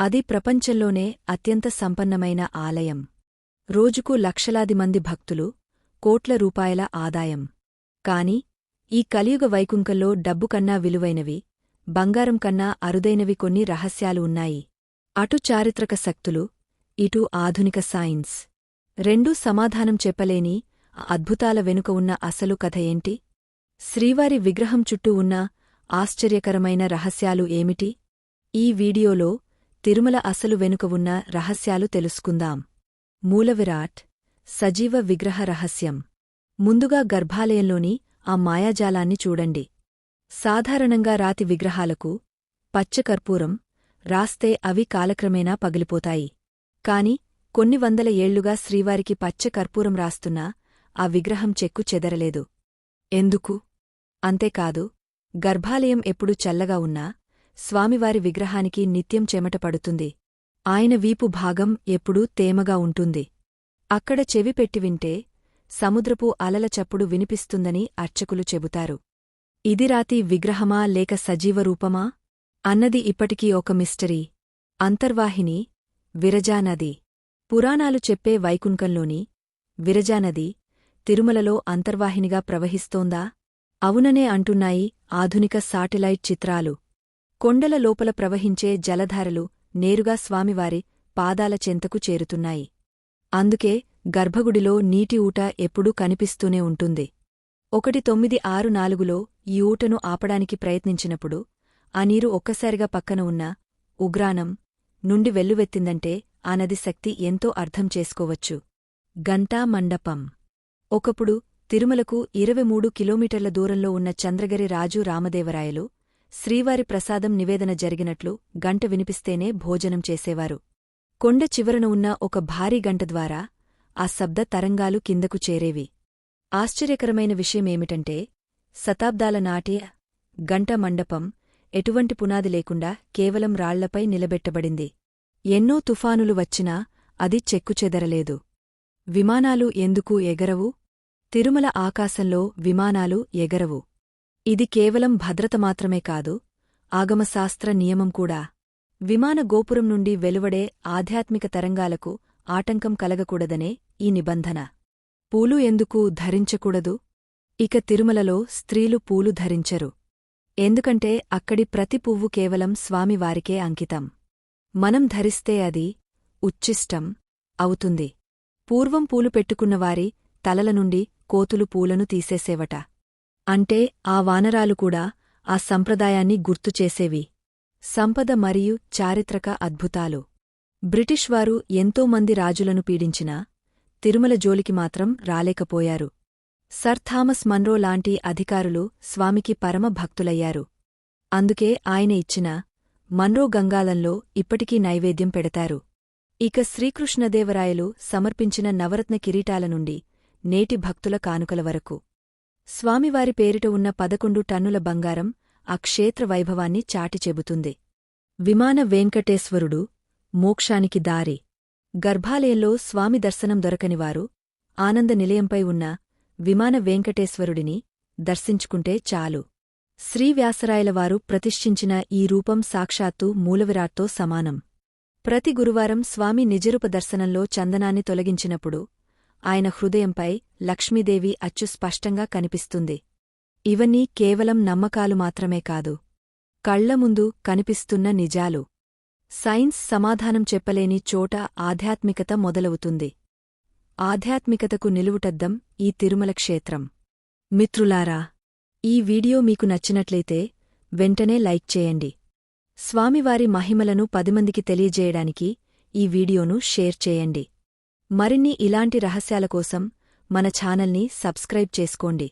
అది ప్రపంచంలోనే అత్యంత సంపన్నమైన ఆలయం. రోజుకు లక్షలాది మంది భక్తులు, కోట్ల రూపాయల ఆదాయం. కాని ఈ కలియుగ వైకుంకంలో డబ్బుకన్నా విలువైనవి, బంగారం కన్నా అరుదైనవి కొన్ని రహస్యాలు ఉన్నాయి. అటు చారిత్రక శక్తులు, ఇటు ఆధునిక సైన్స్. రెండూ సమాధానం చెప్పలేని ఆ అద్భుతాల వెనుక ఉన్న అసలు కథ ఏంటి? శ్రీవారి విగ్రహం చుట్టూ ఉన్న ఆశ్చర్యకరమైన రహస్యాలు ఏమిటి? ఈ వీడియోలో తిరుమల అసలు వెనుక ఉన్న రహస్యాలు తెలుసుకుందాం. మూలవిరాట్, సజీవ విగ్రహ రహస్యం. ముందుగా గర్భాలయంలోని ఆ మాయాజాలాన్ని చూడండి. సాధారణంగా రాతి విగ్రహాలకు పచ్చకర్పూరం రాస్తే అవి కాలక్రమేణా పగిలిపోతాయి. కాని కొన్ని వందల ఏళ్లుగా శ్రీవారికి పచ్చకర్పూరం రాస్తున్నా ఆ విగ్రహం చెక్కు చెదరలేదు. ఎందుకు? అంతేకాదు, గర్భాలయం ఎప్పుడు చల్లగా ఉన్నా స్వామివారి విగ్రహానికి నిత్యం చెమట పడుతుంది. ఆయన వీపు భాగం ఎప్పుడూ తేమగా ఉంటుంది. అక్కడ చెవి పెట్టి వింటే సముద్రపు అలల చప్పుడు వినిపిస్తుందని అర్చకులు చెబుతారు. ఇది రాతి విగ్రహమా లేక సజీవరూపమా అన్నది ఇప్పటికీ ఒక మిస్టరీ. అంతర్వాహిని, విరజానది. పురాణాలు చెప్పే వైకుంకంలోని విరజానది తిరుమలలో అంతర్వాహినిగా ప్రవహిస్తోందా? అవుననే అంటున్నాయి ఆధునిక శాటిలైట్ చిత్రాలు. కొండల లోపల ప్రవహించే జలధారలు నేరుగా స్వామివారి పాదాల చెంతకు చేరుతున్నాయి. అందుకే గర్భగుడిలో నీటి ఊట ఎప్పుడూ కనిపిస్తూనే ఉంటుంది. 1964లో ఈ ఊటను ఆపడానికి ప్రయత్నించినప్పుడు ఆ నీరు ఒక్కసారిగా పక్కన ఉన్న ఉగ్రాణం నుండి వెల్లువెత్తిందంటే ఆ నది శక్తి ఎంతో అర్థం చేసుకోవచ్చు. గంటా మండపం. ఒకప్పుడు తిరుమలకు 23 కిలోమీటర్ల దూరంలో ఉన్న చంద్రగిరి రాజు రామదేవరాయలు శ్రీవారి ప్రసాదం నివేదన జరిగినట్లు గంట వినిపిస్తేనే భోజనం చేసేవారు. కొండ చివరన ఉన్న ఒక భారీ గంట ద్వారా ఆ శబ్ద తరంగాలు కిందకు చేరేవి. ఆశ్చర్యకరమైన విషయమేమిటంటే శతాబ్దాల నాటి గంట మండపం ఎటువంటి పునాది లేకుండా కేవలం రాళ్లపై నిలబెట్టబడింది. ఎన్నో తుఫానులు వచ్చినా అది చెక్కుచెదరలేదు. విమానాలు ఎందుకు ఎగరవు? తిరుమల ఆకాశంలో విమానాలు ఎగరవు. ఇది కేవలం భద్రత మాత్రమే కాదు, ఆగమశాస్త్ర నియమం కూడా. విమాన గోపురం నుండి వెలువడే ఆధ్యాత్మిక తరంగాలకు ఆటంకం కలగకూడదనే ఈ నిబంధన. పూలు ఎందుకు ధరించకూడదు? ఇక తిరుమలలో స్త్రీలు పూలు ధరించరు. ఎందుకంటే అక్కడి ప్రతి పువ్వు కేవలం స్వామివారికే అంకితం. మనం ధరిస్తే అది ఉచ్ఛిష్టం అవుతుంది. పూర్వం పూలు పెట్టుకున్నవారి తలల నుండి కోతులు పూలను తీసేసేవట. అంటే ఆ వానరాలు కూడా ఆ సంప్రదాయాన్ని గుర్తుచేసేవి. సంపద మరియు చారిత్రక అద్భుతాలు. బ్రిటిష్వారు ఎంతోమంది రాజులను పీడించినా తిరుమల జోలికి మాత్రం రాలేకపోయారు. సర్ థామస్ మన్రో లాంటి అధికారులు స్వామికి పరమ భక్తులయ్యారు. అందుకే ఆయన ఇచ్చిన మన్రో గంగాళంలో ఇప్పటికీ నైవేద్యం పెడతారు. ఇక శ్రీకృష్ణదేవరాయలు సమర్పించిన నవరత్న కిరీటాల నుండి నేటి భక్తుల కానుకల వరకు స్వామివారి పేరిట ఉన్న 11 టన్నుల బంగారం ఆ క్షేత్ర వైభవాన్ని చాటి చెబుతుంది. విమాన వెంకటేశ్వరుడు, మోక్షానికి దారి. గర్భాలయంలో స్వామి దర్శనం దొరకనివారు ఆనంద నిలయంపై ఉన్న విమాన వెంకటేశ్వరుడిని దర్శించుకుంటే చాలు. శ్రీవ్యాసరాయలవారు ప్రతిష్ఠించిన ఈ రూపం సాక్షాత్తు మూలవిరాట్తో సమానం. ప్రతి గురువారం స్వామి నిజరూప దర్శనంలో చందనాన్ని తొలగించినప్పుడు ఆయన హృదయంపై లక్ష్మీదేవి అచ్చు స్పష్టంగా కనిపిస్తుంది. ఇవన్నీ కేవలం నమ్మకాలు మాత్రమే కాదు, కళ్ల ముందు కనిపిస్తున్న నిజాలు. సైన్స్ సమాధానం చెప్పలేని చోట ఆధ్యాత్మికత మొదలవుతుంది. ఆధ్యాత్మికతకు నిలువుటద్దం ఈ తిరుమల క్షేత్రం. మిత్రులారా, ఈ వీడియో మీకు నచ్చినట్లయితే వెంటనే లైక్ చేయండి. స్వామివారి మహిమలను 10 మందికి తెలియజేయడానికి ఈ వీడియోను షేర్ చేయండి. మరిన్ని ఇలాంటి రహస్యాల కోసం మన ఛానల్ని సబ్స్క్రైబ్ చేసుకోండి.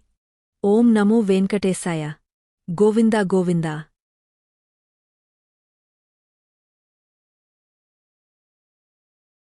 ఓం నమో వెంకటేశాయ. గోవిందా గోవిందా.